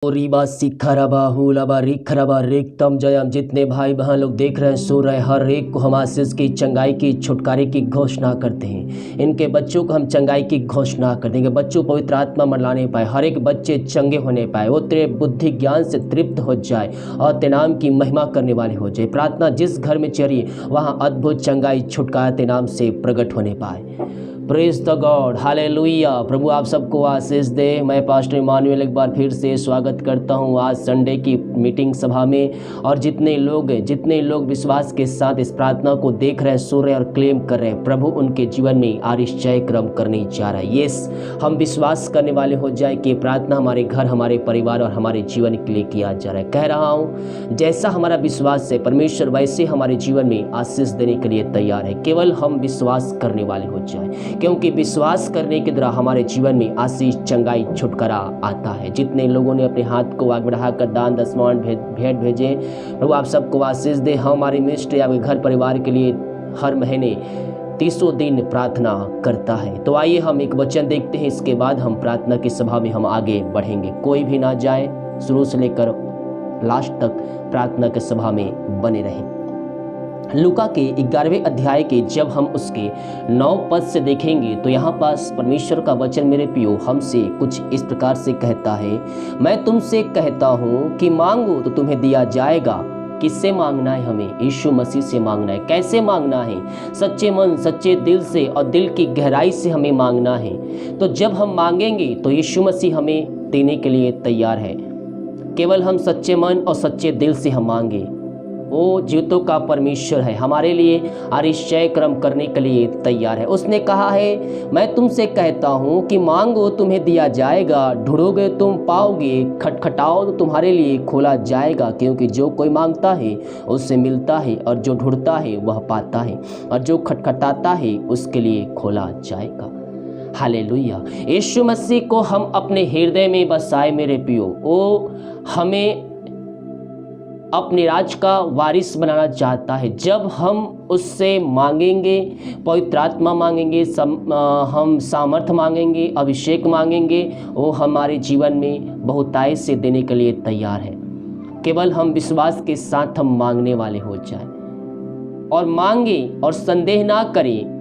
रीबा सिखरबा हुलबा रिखरबा रिक्तम जयम। जितने भाई बहन लोग देख रहे हैं सुन रहे हैं, हर एक को हम आशीष की, चंगाई की, छुटकारे की घोषणा करते हैं। इनके बच्चों को हम चंगाई की घोषणा कर देंगे। बच्चों पवित्र आत्मा मरलाने पाए, हर एक बच्चे चंगे होने पाए, वो तेरे बुद्धि ज्ञान से तृप्त हो जाए और तेरे नाम की महिमा करने वाले हो जाए। प्रार्थना जिस घर में चली वहाँ अद्भुत चंगाई छुटकारा तेरे नाम से प्रकट होने पाए। Praise the God, hallelujah. प्रभु आप सबको आशीष दे। मैं पास्टर इमानुएल एक बार फिर से स्वागत करता हूं आज संडे की मीटिंग सभा में। और जितने लोग विश्वास के साथ इस प्रार्थना को देख रहे हैं, सुन रहे हैं और क्लेम कर रहे हैं, प्रभु उनके जीवन में आश्चर्य क्रम करने जा रहा है। यस, हम विश्वास करने वाले हो जाए कि प्रार्थना हमारे घर, हमारे परिवार और हमारे जीवन के लिए किया जा रहा है। कह रहा हूँ जैसा हमारा विश्वास है, परमेश्वर वैसे हमारे जीवन में आशीष देने के लिए तैयार है। केवल हम विश्वास करने वाले हो जाए, क्योंकि विश्वास करने के द्वारा हमारे जीवन में आशीष, चंगाई, छुटकारा आता है। जितने लोगों ने अपने हाथ को आगे बढ़ाकर दान दशमांश भेंट भेजे, प्रभु आप सबको आशीष दे। हमारी मिनिस्ट्री आपके घर परिवार के लिए हर महीने 30 दिन प्रार्थना करता है। तो आइए हम एक वचन देखते हैं, इसके बाद हम प्रार्थना की सभा में हम आगे बढ़ेंगे। कोई भी ना जाए, शुरू से लेकर लास्ट तक प्रार्थना की सभा में बने रहें। लूका के 11वें अध्याय के जब हम उसके 9 पद से देखेंगे तो यहाँ पास परमेश्वर का वचन मेरे प्रियो हमसे कुछ इस प्रकार से कहता है, मैं तुमसे कहता हूँ कि मांगो तो तुम्हें दिया जाएगा। किससे मांगना है? हमें यीशु मसीह से मांगना है। कैसे मांगना है? सच्चे मन, सच्चे दिल से और दिल की गहराई से हमें मांगना है। तो जब हम मांगेंगे तो यीशु मसीह हमें देने के लिए तैयार है। केवल हम सच्चे मन और सच्चे दिल से हम मांगे, वो जीवतों का परमेश्वर है, हमारे लिए आश्चर्य क्रम करने के लिए तैयार है। उसने कहा है, मैं तुमसे कहता हूँ कि मांगो तुम्हें दिया जाएगा, ढूंढोगे तुम पाओगे, खटखटाओ तो तुम्हारे लिए खोला जाएगा। क्योंकि जो कोई मांगता है उससे मिलता है, और जो ढूंढता है वह पाता है, और जो खटखटाता है उसके लिए खोला जाएगा। हालेलुया। यीशु मसीह को हम अपने हृदय में बसाए मेरे प्रियो। वो हमें अपने राज का वारिस बनाना चाहता है। जब हम उससे मांगेंगे, पवित्र आत्मा मांगेंगे, हम सामर्थ मांगेंगे, अभिषेक मांगेंगे, वो हमारे जीवन में बहुतायत से देने के लिए तैयार है। केवल हम विश्वास के साथ हम मांगने वाले हो जाए और मांगे और संदेह ना करें।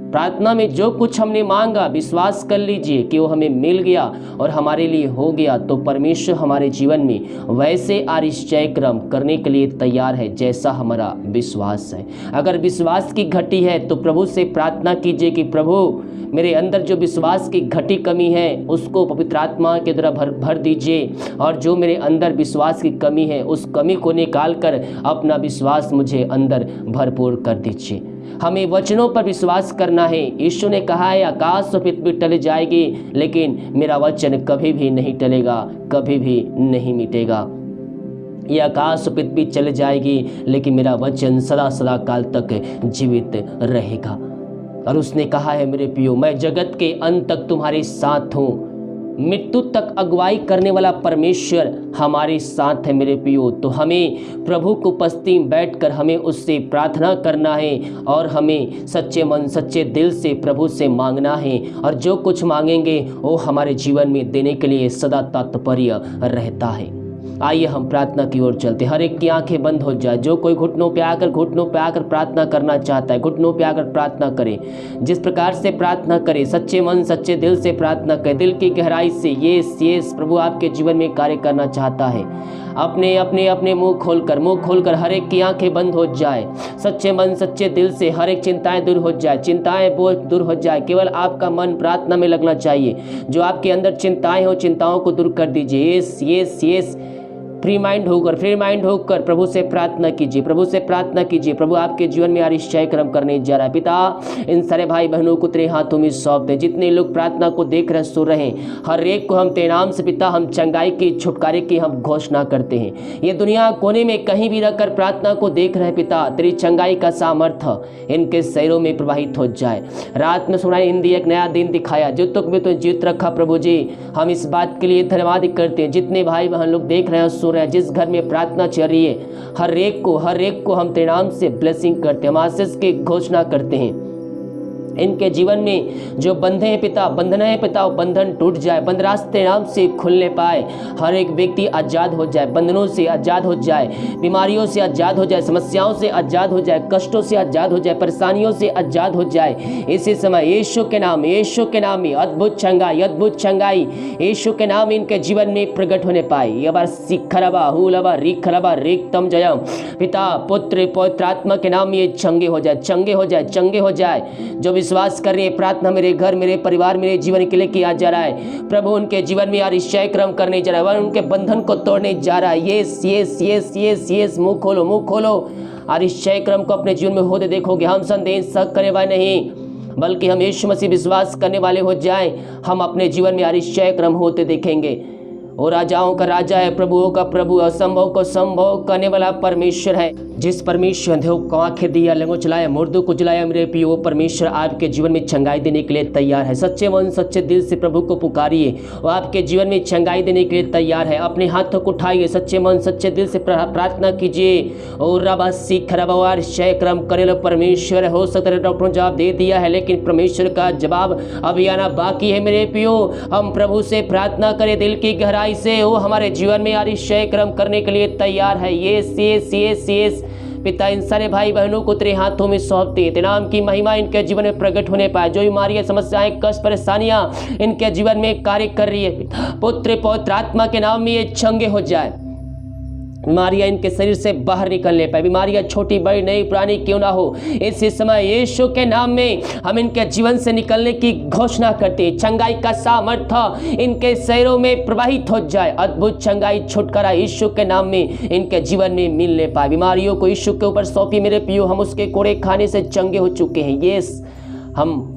प्रार्थना में जो कुछ हमने मांगा, विश्वास कर लीजिए कि वो हमें मिल गया और हमारे लिए हो गया। तो परमेश्वर हमारे जीवन में वैसे आश्चर्य क्रम करने के लिए तैयार है जैसा हमारा विश्वास है। अगर विश्वास की घटी है तो प्रभु से प्रार्थना कीजिए कि प्रभु मेरे अंदर जो विश्वास की घटी कमी है उसको पवित्र आत्मा के द्वारा भर दीजिए, और जो मेरे अंदर विश्वास की कमी है उस कमी को निकाल कर अपना विश्वास मुझे अंदर भरपूर कर दीजिए। हमें वचनों पर विश्वास करना है। यीशु ने कहा है, आकाश और पृथ्वी टल जाएगी लेकिन मेरा वचन कभी भी नहीं टलेगा, कभी भी नहीं मिटेगा। ये आकाश और पृथ्वी चल जाएगी लेकिन मेरा वचन सदा सदा काल तक जीवित रहेगा। और उसने कहा है, मेरे प्रियो, मैं जगत के अंत तक तुम्हारे साथ हूँ। मृत्यु तक अगुवाई करने वाला परमेश्वर हमारे साथ है मेरे प्रियो। तो हमें प्रभु को उपस्थिति में बैठकर हमें उससे प्रार्थना करना है, और हमें सच्चे मन, सच्चे दिल से प्रभु से मांगना है। और जो कुछ मांगेंगे वो हमारे जीवन में देने के लिए सदा तात्पर्य रहता है। आइए हम प्रार्थना की ओर चलते। हर एक की आंखें बंद हो जाए। जो कोई घुटनों पे आकर प्रार्थना करना चाहता है, घुटनों पे आकर प्रार्थना करे। जिस प्रकार से प्रार्थना करे, सच्चे मन, सच्चे दिल से प्रार्थना करे, दिल की गहराई से। यस, प्रभु आपके जीवन में कार्य करना चाहता है। अपने मुंह खोलकर हर एक की आंखें बंद हो जाए। सच्चे मन, सच्चे दिल से हर एक चिंताएं दूर हो जाए, चिंताएं बोझ दूर हो जाए। केवल आपका मन प्रार्थना में लगना चाहिए। जो आपके अंदर चिंताएं हो, चिंताओं को दूर कर दीजिए। यस, फ्री माइंड होकर प्रभु से प्रार्थना कीजिए, प्रभु आपके जीवन में आश्चर्य क्रम करने जा रहा है। पिता, इन सारे भाई बहनों को तेरे हाथों में सौंप दे। जितने लोग प्रार्थना को देख रहे, सुन रहे हैं, हर एक को हम तेरे नाम से पिता, हम चंगाई की, छुटकारे की हम घोषणा करते हैं। ये दुनिया कोने में कहीं भी रहकर प्रार्थना को देख रहे पिता, तेरी चंगाई का सामर्थ्य इनके शरीरों में प्रवाहित हो जाए। रात में सुनाई हिंदी एक नया दिन दिखाया, जो तुक भी तो जीवित रखा प्रभु जी। हम इस बात के लिए धन्यवाद करते हैं। जितने भाई बहन लोग देख रहे हैं, सुन रहे हैं, जिस घर में प्रार्थना चल रही है, हर एक को हम तेरे नाम से ब्लेसिंग करते हैं, हम आशीष की घोषणा करते हैं। इनके जीवन में जो बंधे हैं पिता, बंधन है पिता, वो बंधन टूट जाए, बंद रास्ते नाम से खुलने पाए, हर एक व्यक्ति आज़ाद हो जाए, बंधनों से आज़ाद हो जाए, बीमारियों से आज़ाद हो जाए, समस्याओं से आज़ाद हो जाए, कष्टों से आज़ाद हो जाए, परेशानियों से आज़ाद हो जाए। इसी समय यीशु के नाम, यीशु के नाम में अद्भुत चंगाई, अद्भुत चंगाई यीशु के नाम इनके जीवन में प्रकट होने पाए। ये बार सिखरबा हुलबा रिखरबा रिक्तम जयम, पिता पुत्र पवित्र आत्मा के नाम में ये चंगे हो जाए, चंगे हो जाए, चंगे हो जाए। जो विश्वास कर रहे हैं, प्रार्थना मेरे घर, मेरे परिवार, मेरे जीवन के लिए किया जा रहा है, प्रभु उनके जीवन में अतिशय क्रम करने जा रहा है, उनके बंधन को तोड़ने जा रहा है। Yes yes yes yes yes, मुंह खोलो, मुंह खोलो, अतिशय क्रम को अपने जीवन में होते देखोगे। हम संदेह शक करने वाले नहीं, बल्कि हम यीशु मसीह विश्वास करने वाले हो जाएं, हम अपने जीवन में अतिशय क्रम होते देखेंगे। वो राजाओं का राजा है, प्रभुओं का प्रभु, असंभव को संभव करने वाला परमेश्वर है। जिस परमेश्वर ने को आंखें दिया, लंगों चलाया, मुर्दों को जलाया, मेरे प्रिय वो परमेश्वर आपके जीवन में चंगाई देने के लिए तैयार है। सच्चे मन सच्चे दिल से प्रभु को पुकारिए, वो आपके जीवन में चंगाई देने के लिए तैयार है। अपने हाथों को उठाइए, सच्चे मन सच्चे दिल से प्रार्थना कीजिए। और रबा सीख रबार शय क्रम करे परमेश्वर, हो सकता है डॉक्टर ने जवाब दे दिया है, लेकिन परमेश्वर का जवाब अभी आना बाकी है। मेरे प्रियो, हम प्रभु से प्रार्थना करें दिल की गहराई से, वो हमारे जीवन में अतिशय क्रम करने के लिए तैयार है। यस यस यस यस पिता, इन सारे भाई बहनों को तेरे हाथों में सौंपते हैं, तेरे नाम की महिमा इनके जीवन में प्रकट होने पाए। जो बीमारियां, समस्याएं, कष्ट, परेशानियां इनके जीवन में कार्य कर रही है, पुत्र पवित्र आत्मा के नाम में ये चंगे हो जाए। बीमारियां इनके शरीर से बाहर निकलने पाए, बीमारियां छोटी बड़ी नई पुरानी क्यों ना हो, इसी समय यीशु के नाम में हम इनके जीवन से निकलने की घोषणा करते हैं। चंगाई का सामर्थ्य इनके शरीरों में प्रवाहित हो जाए, अद्भुत चंगाई, छुटकारा यीशु के नाम में इनके जीवन में मिलने पाए। बीमारियों को यीशु के ऊपर सौंपी मेरे प्रियो, हम उसके कोड़े खाने से चंगे हो चुके हैं। यस, हम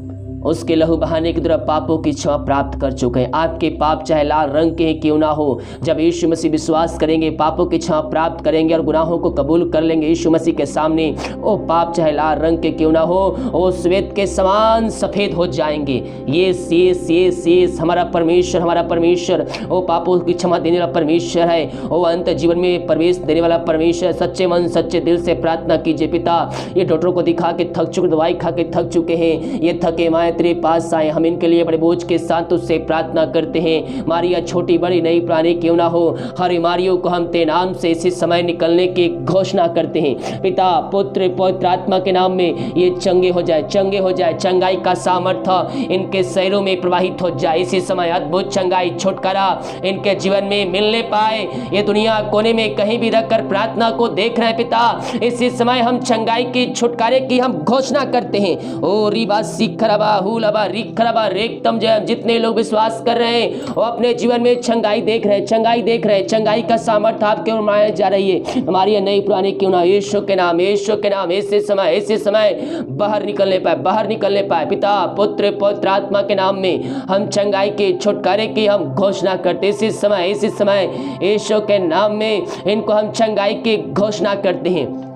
उसके लहू बहाने के द्वारा पापों की क्षमा प्राप्त कर चुके हैं। आपके पाप चाहे लाल रंग के क्यों ना हो, जब यीशु मसीह विश्वास करेंगे, पापों की क्षमा प्राप्त करेंगे और गुनाहों को कबूल कर लेंगे यीशु मसीह के सामने, वो पाप चाहे लाल रंग के क्यों ना हो, वो श्वेत के समान सफ़ेद हो जाएंगे। यस यस यस यस, हमारा परमेश्वर वो पापों की क्षमा देने वाला परमेश्वर है, वो अंत जीवन में प्रवेश देने वाला परमेश्वर। सच्चे मन सच्चे दिल से प्रार्थना कीजिए। पिता, ये डॉक्टरों को दिखा के थक चुके, दवाई खा के थक चुके हैं, ये थके माए तेरे पास आए, हम इनके लिए बड़े बोझ के साथ तुझसे प्रार्थना करते हैं। बीमारियां छोटी बड़ी नई पुरानी क्यों ना हो, हर बीमारियों को हम तेरे नाम से इसी समय निकलने की घोषणा करते हैं। पिता पुत्र पवित्र आत्मा के नाम में ये चंगे हो जाए, चंगे हो जाए। चंगाई का सामर्थ्य इनके शरीरों में प्रवाहित हो जाए। इसी समय अद्भुत चंगाई, छुटकारा इनके जीवन में मिलने पाए। ये दुनिया कोने में कहीं भी रखकर प्रार्थना को देख रहे हैं पिता, इसी समय हम चंगाई की, छुटकारे की हम घोषणा करते हैं। ओ रिबा सिखरबा हुलबा रिखरबा रेक्तम जयम, जितने लोग विश्वास कर रहे हैं वो अपने जीवन में चंगाई देख रहे हैं, चंगाई देख रहे हैं। चंगाई का सामर्थ्य आपके ओर माने जा रही है। हमारी नई पुरानी क्यों ना, यीशु के नाम, यीशु के नाम, ऐसे समय बाहर निकलने पाए, बाहर निकलने पाए। पिता पुत्र पवित्र आत्मा के नाम में हम चंगाई के, छुटकारे की हम घोषणा करते। इसी समय यीशु के नाम में इनको हम चंगाई की घोषणा करते हैं।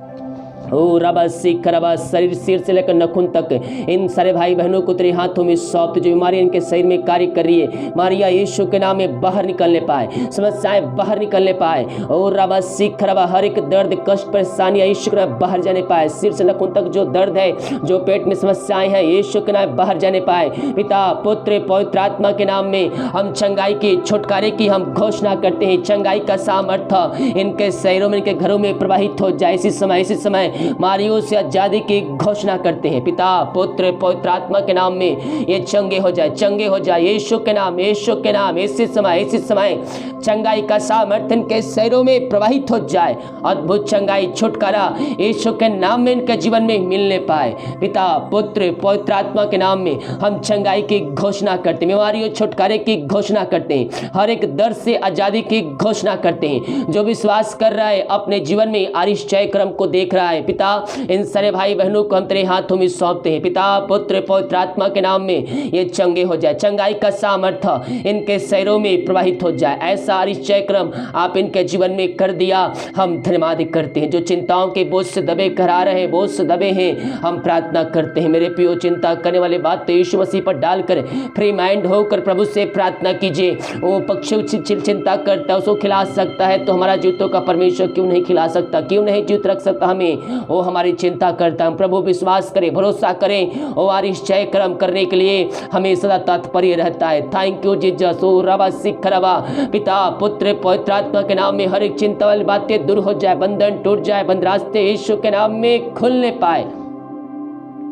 ओ रबा सिख रबा, शरीर सिर से लेकर नखून तक इन सारे भाई बहनों को तेरे हाथों में सौंपते। जो बीमारी इनके शरीर में कार्य कर रही है, मारिया यीशु के नाम में बाहर निकलने पाए, समस्याएं बाहर निकलने पाए। ओ रबा सिख रबा, हर एक दर्द, कष्ट, परेशानियां यीशु के नाम बाहर जाने पाए। सिर से नखून तक जो दर्द है, जो पेट में समस्याएं हैं, यीशु के नाम बाहर जाने पाए। पिता पुत्र पवित्र आत्मा के नाम में हम चंगाई की, छुटकारे की हम घोषणा करते हैं। चंगाई का सामर्थ्य इनके शरीरों में, इनके घरों में प्रवाहित हो जाए। इसी समय मारियों से आजादी की घोषणा करते हैं। पिता पुत्र पवित्र आत्मा के नाम में ये चंगे हो जाए, चंगे हो जाए। यीशु के नाम, यीशु के नाम, इसी समय चंगाई का सामर्थ्य इनके शरीरों में प्रवाहित हो जाए। अद्भुत चंगाई, छुटकारा यीशु के नाम में इनके जीवन में मिलने पाए। पिता पुत्र पवित्र आत्मा के नाम में हम चंगाई की घोषणा करते हैं, बीमारियों छुटकारे की घोषणा करते हैं, हर एक दर्द से आजादी की घोषणा करते हैं। जो विश्वास कर रहा है, अपने जीवन में आरिश्चय क्रम को देख रहा है, पिता इन सारे भाई बहनों को हम तेरे हाथों में सौंपते हैं। पिता पुत्र पवित्र आत्मा के नाम में ये चंगे हो जाए, चंगाई का सामर्थ्य इनके शरीरों में प्रवाहित हो जाए। ऐसा आरिश्चय क्रम आप इनके जीवन में कर दिया, हम धन्यवाद करते हैं। जो चिंताओं के बोझ से दबे करा रहे, बोझ से दबे हैं, हम प्रार्थना करते हैं। मेरे प्रियो, चिंता करने वाले बात तो यीशु मसीह पर डालकर फ्री माइंड होकर प्रभु से प्रार्थना कीजिए। वो पक्षी चिंता करता है, उसको खिला सकता है तो हमारा जीवितों का परमेश्वर क्यों नहीं खिला सकता, क्यों नहीं जीवित रख सकता हमें। वो हमारी चिंता करता है। प्रभु विश्वास करें, भरोसा करें, वो निश्चय कर्म करने के लिए हमें सदा तत्पर रहता है। Thank you Jesus. ओ रबा सिख रबा, पिता पुत्र पवित्र आत्मा के नाम में हर एक चिंता वाली बातें दूर हो जाए, बंधन टूट जाए, बंद रास्ते यीशु के नाम में खुलने पाए।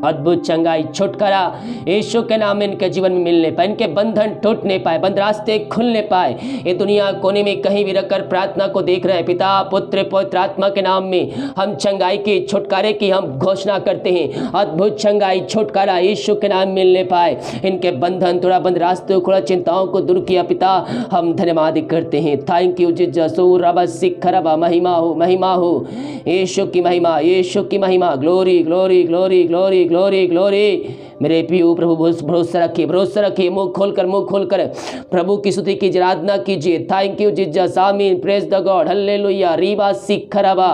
अद्भुत चंगाई छुटकारा यीशु के नाम में इनके जीवन में मिलने पाए, इनके बंधन टूटने पाए, बंद रास्ते खुलने पाए। ये दुनिया कोने में कहीं भी रखकर प्रार्थना को देख रहे हैं। पिता पुत्र पवित्र आत्मा के नाम में हम चंगाई की छुटकारे की हम घोषणा करते हैं। अद्भुत चंगाई छुटकारा यीशु के नाम मिलने पाए, इनके बंधन थोड़ा बंद रास्ते खुला, चिंताओं को दूर किया। पिता हम धन्यवाद करते हैं। Thank you Jesus. रबा सिख रबा, महिमा हो, महिमा हो, यीशु की महिमा, यीशु की महिमा। Glory glory glory glory glory glory. मेरे प्रियो प्रभु भरोसा रखिए, भरोसा रखिए। मुंह खोलकर प्रभु की स्तुति की आराधना कीजिए। Thank you Jesus. आमीन। Praise the God. हालेलुया। रीबा सिखरबा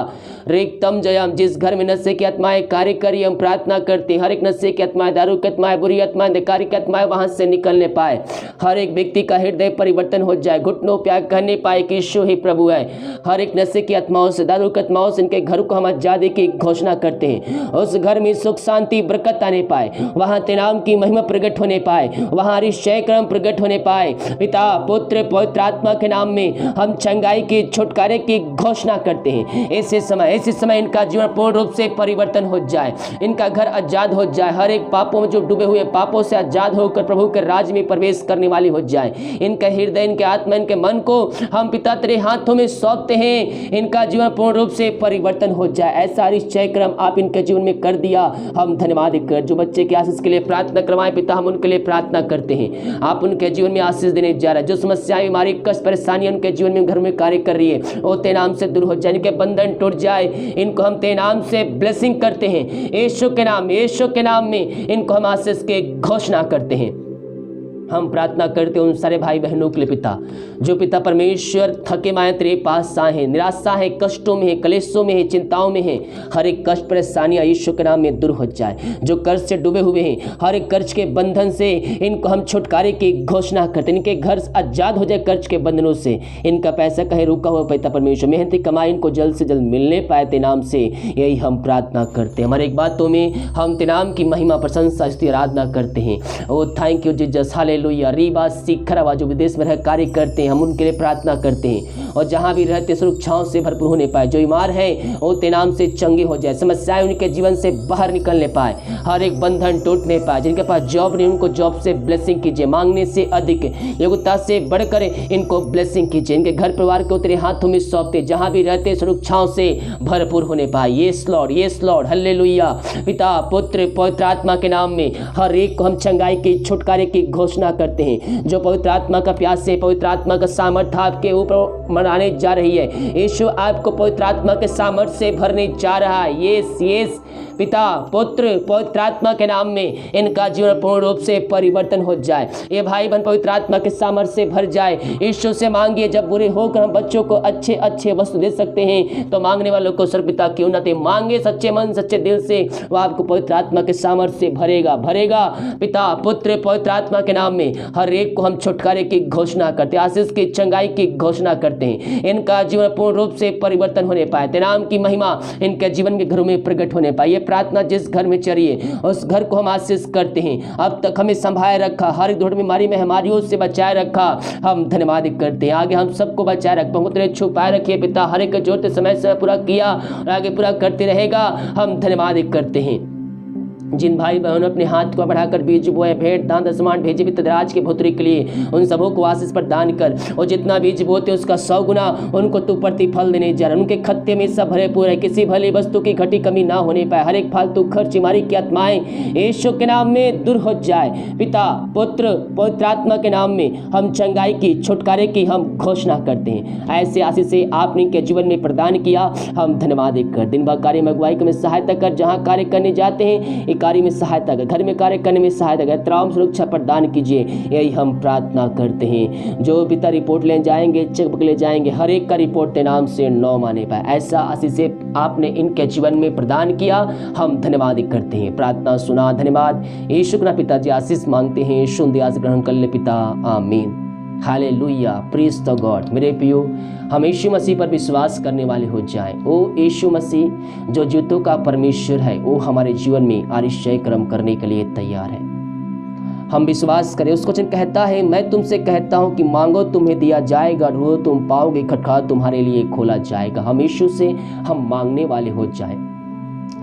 रेक्तम जयम। जिस घर में नशे की आत्माएं कार्य करी, हम प्रार्थना करते हैं हर एक नशे की आत्माएं, दारू की आत्माएं, बुरी आत्माएं, अंधकार की आत्माएं वहां से निकलने पाए। हर एक व्यक्ति का हृदय परिवर्तन हो जाए, घुटनों पे कहने पाए कि यीशु ही प्रभु है। हर एक नशे की आत्माओं से, दारू की आत्माओं से इनके घर को हम आजादी की घोषणा करते हैं। उस घर में सुख शांति बरकत आने पाए, वहां तेरे नाम की महिमा प्रकट होने पाए, वहां निश्चय कर्म प्रकट होने पाए। पिता पुत्र पवित्र आत्मा के नाम में हम चंगाई की छुटकारे की घोषणा करते हैं। ऐसे समय इनका जीवन पूर्ण रूप से परिवर्तन हो जाए, इनका घर आजाद हो जाए, हर एक पापों में जो डूबे हुए पापों से आजाद होकर प्रभु के राज्य में प्रवेश करने वाली हो जाए। इनका हृदय, इनके आत्मा, इनके मन को हम पिता तेरे हाथों में सौंपते हैं। इनका जीवन पूर्ण रूप से परिवर्तन हो जाए। ऐसा निश्चय कर्म आप इनके जीवन में कर दिया, हम धन्यवाद कर। जो बच्चे की आशीष के लिए प्रार्थना करवाएं पिता, हम उनके लिए प्रार्थना करते हैं। आप उनके जीवन में आशीष देने जा रहे हैं। जो समस्याएं, बीमारी, कष्ट, परेशानियां उनके जीवन में घर में कार्य कर रही है, वो तेरे नाम से दूर हो जाए, इनके बंधन टूट जाए। इनको हम तेरे नाम से ब्लेसिंग करते हैं। यीशु के नाम में इनको हम आशीष की घोषणा करते हैं। हम प्रार्थना करते हैं उन सारे भाई बहनों के लिए पिता, जो पिता परमेश्वर थके माए तेरे पास आए हैं, निराशा है, कष्टों में है, कलेशों में है, चिंताओं में है। हर एक कष्ट परेशानियां यीशु के नाम में दूर हो जाए। जो कर्ज से डूबे हुए हैं, हर एक कर्ज के बंधन से इनको हम छुटकारे की घोषणा करते हैं। इनके घर आजाद हो जाए कर्ज के बंधनों से। इनका पैसा कहीं रुका हुआ पिता परमेश्वर मेहनती कमाई इनको जल्द से जल्द मिलने पाए तेरे नाम से, यही हम प्रार्थना करते हैं। हमारे एक बातों में हम तेरे नाम की महिमा, प्रशंसा, स्तुति, आराधना करते हैं। Oh thank you Jesus. Hallelujah. रीबा सिखरवा, जो विदेश में रह कार्य करते हैं, हम उनके लिए प्रार्थना करते हैं। और जहां भी रहते सुरक्षाओं से भरपूर होने पाए। जो बीमार है वो तेरे नाम से चंगे हो जाए, समस्याएं उनके जीवन से बाहर निकलने पाए, हर एक बंधन टूटने पाए। जिनके पास जॉब नहीं, उनको जॉब से ब्लेसिंग कीजिए, मांगने से अधिक, योग्यता से बढ़कर इनको ब्लेसिंग कीजिए। इनके घर परिवार को तेरे हाथों में सौंपते, जहां भी रहते सुरक्षाओं से भरपूर होने पाए। Yes Lord, hallelujah. पिता पुत्र पवित्र आत्मा के नाम में हर एक को हम चंगाई की छुटकारे की घोषणा करते हैं। जो पवित्र आत्मा का प्यास से, पवित्र आत्मा का सामर्थ्य आपके ऊपर मनाने जा रही है। यीशु आपको पवित्र आत्मा के सामर्थ्य से भरने जा रहा है। यस पिता पुत्र पवित्र आत्मा के नाम में इनका जीवन पूर्ण रूप से परिवर्तन हो जाए। ये भाई बहन पवित्र आत्मा के सामर्थ्य से भर जाए। यीशु से मांगिए। जब बुरे होकर हम बच्चों को अच्छे वस्तु दे सकते हैं, तो मांगने वालों को सर्वपिता क्यों न दे। मांगे सच्चे मन सच्चे दिल से, वो आपको पवित्र आत्मा के सामर्थ्य से भरेगा। पिता पुत्र पवित्र आत्मा के नाम में हर एक को हम छुटकारे की घोषणा करते हैं, आशीष की चंगाई की घोषणा करते हैं। इनका जीवन पूर्ण रूप से परिवर्तन होने पाए, तेरे नाम की महिमा इनके जीवन के घरों में प्रकट होने पाए। ये प्रार्थना जिस घर में चली है, उस घर को हम आशीष करते हैं। अब तक हमें संभाले रखा, हर एक बीमारी में हमारी से बचाए रखा, हम धन्यवाद करते हैं। आगे हम सबको बचाए रखा, छुपाए रखिए पिता। हर एक जोड़ते समय से पूरा किया और आगे पूरा करते रहेगा, हम धन्यवाद करते हैं। जिन भाई बहनों अपने हाथ को बढ़ाकर बीज बोए, भेंट दान दशमान भेजे पितराज के पुत्री के लिए, उन सबों को आशीष पर दान कर। और जितना बीज बोते उसका 100 गुना उनको तू प्रतिफल देने जा रहा है। उनके खत्ते में सब भरे पूरे, किसी भली वस्तु की घटी कमी ना होने पाए। हर एक फालतू खर्च, बीमारी की आत्माएं यीशु के नाम में दूर हो जाए। पिता पुत्र पवित्र आत्मा के नाम में हम चंगाई की छुटकारे की हम घोषणा करते हैं। ऐसे आशीष से आपने इनके जीवन में प्रदान किया, हम धन्यवाद कर। दिन भर कार्य में अगुवाई में सहायता कर, जहाँ कार्य करने जाते हैं कार्य में सहायता कर, घर में कार्य करने में सहायता कर, तमाम सुरक्षा प्रदान कीजिए, यही हम प्रार्थना करते हैं। जो पिता रिपोर्ट ले जाएंगे, चेकबुक ले जाएंगे, हर एक का रिपोर्ट के नाम से 9 माने पाए। ऐसा आशीष आपने इनके जीवन में प्रदान किया, हम धन्यवाद करते हैं। प्रार्थना सुना, धन्यवाद। यीशु के नाम पिताजी आशीष मांगते हैं, सुन दिया ग्रहण कर ले पिता, आमीन। Hallelujah, praise the God. मेरे प्रियो, हम यीशु मसीह पर विश्वास करने वाले हो जाएं। ओ यीशु मसीह जो जूतों का परमेश्वर है, वो हमारे जीवन में आश्चर्य कर्म करने के लिए तैयार है। हम विश्वास करें। उसको वचन कहता है, मैं तुमसे कहता हूँ कि मांगो तुम्हें दिया जाएगा, ढूंढो तुम पाओगे, खटखटाओ तुम्हारे लिए खोला जाएगा। हम यीशु से हम मांगने वाले हो जाएं।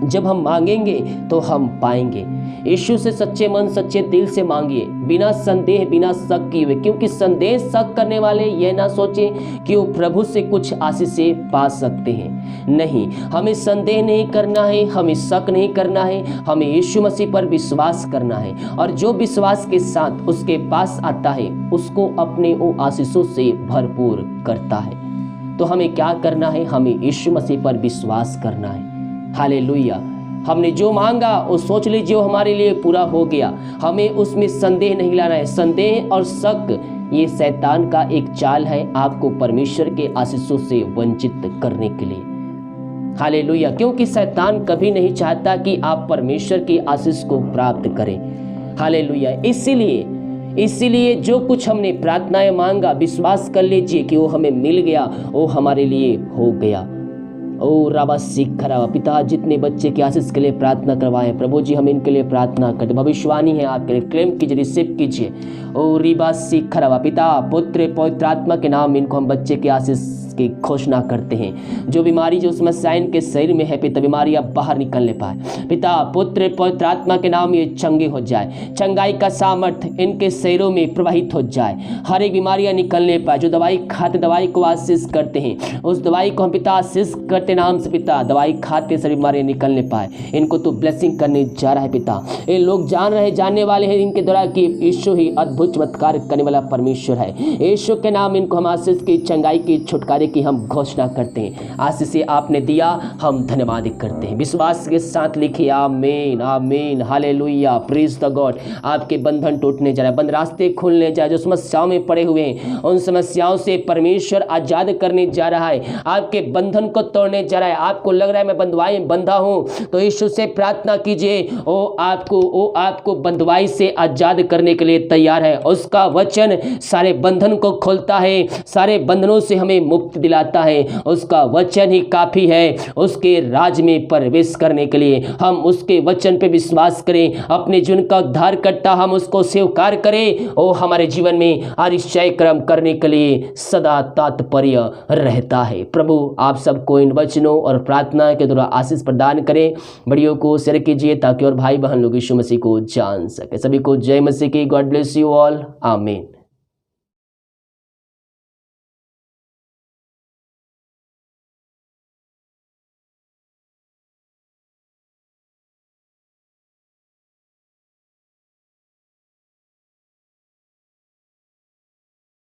जब हम मांगेंगे तो हम पाएंगे। यीशु से सच्चे मन सच्चे दिल से मांगिए, बिना संदेह बिना शक किए हुए, क्योंकि संदेह शक करने वाले यह ना सोचें कि वो प्रभु से कुछ आशीषें पा सकते हैं। नहीं, हमें संदेह नहीं करना है, हमें शक नहीं करना है, हमें यीशु मसीह पर विश्वास करना है। और जो विश्वास के साथ उसके पास आता है, उसको अपने वो आशीषों से भरपूर करता है। तो हमें क्या करना है? हमें यीशु मसीह पर विश्वास करना है। हालेलुया। हमने जो मांगा वो सोच लीजिए वो हमारे लिए पूरा हो गया। हमें उसमें संदेह नहीं लाना है। संदेह और शक ये शैतान का एक चाल है, आपको परमेश्वर के आशीषों से वंचित करने के लिए। हालेलुया। क्योंकि शैतान कभी नहीं चाहता कि आप परमेश्वर की आशीष को प्राप्त करें। हालेलुया। इसीलिए जो कुछ हमने प्रार्थनाएं मांगा, विश्वास कर लीजिए कि वो हमें मिल गया, वो हमारे लिए हो गया। ओ राबा सीख खराबा। पिता, जितने बच्चे की आशीष के लिए प्रार्थना करवाए प्रभु जी, हम इनके लिए प्रार्थना करते। भविष्यवाणी है आपके लिए, क्लेम कीजिए, रिसीव कीजिए। ओ रिबा सीख खराबा। पिता, पुत्र पवित्र आत्मा के नाम इनको हम बच्चे की आशीष की घोषणा करते हैं। जो बीमारी जो समस्या इनके शरीर में है पिता, बीमारी अब बाहर निकलने पाए। पिता, पुत्र पवित्र आत्मा के नाम ये चंगे हो जाए। चंगाई का सामर्थ्य इनके शरीरों में प्रवाहित हो जाए। हर एक बीमारियां निकलने पाए। जो दवाई खाते, दवाई को आशीष करते हैं, उस दवाई को हम पिता आशीष करते नाम से। पिता, दवाई खाते सभी बीमारियां निकलने पाए। इनको तो ब्लेसिंग करने जा रहा है पिता। ये लोग जानने वाले हैं इनके द्वारा कि यीशु ही अद्भुत चमत्कार करने वाला परमेश्वर है। यीशु के नाम इनको हम आशीष की, चंगाई की, छुटकारे की हम घोषणा करते हैं। आशीष से आपने दिया, हम धन्यवाद करते हैं। विश्वास के साथ लिखिए, आमीन आमीन, हालेलुया, प्रेज द गॉड। आपके बंधन टूटने जा रहा है, बंद रास्ते खुलने जा रहे। जो समस्याओं में पड़े हुए हैं, उन समस्याओं से परमेश्वर आजाद करने जा रहा है। आपके बंधन को तोड़ने जा रहा है। आपको लग रहा है मैं बंधुआई बंधा हूं, तो यीशु से प्रार्थना कीजिए। वो आपको बंधुआई से आजाद करने के लिए तैयार है। उसका वचन सारे बंधन को खोलता है, सारे बंधनों से हमें मुक्त दिलाता है। उसका वचन ही काफी है उसके राज में प्रवेश करने के लिए। हम उसके वचन पे विश्वास करें, अपने जीवन का उद्धार करता हम उसको स्वीकार करें। वो हमारे जीवन में आश्चर्य कर्म करने के लिए सदा तात्पर्य रहता है। प्रभु आप सबको इन वचनों और प्रार्थना के द्वारा आशीष प्रदान करें। वीडियो को शेयर कीजिए ताकि और भाई बहन लोग यीशु मसीह को जान सके। सभी को जय मसीह की। God bless you all. आमीन।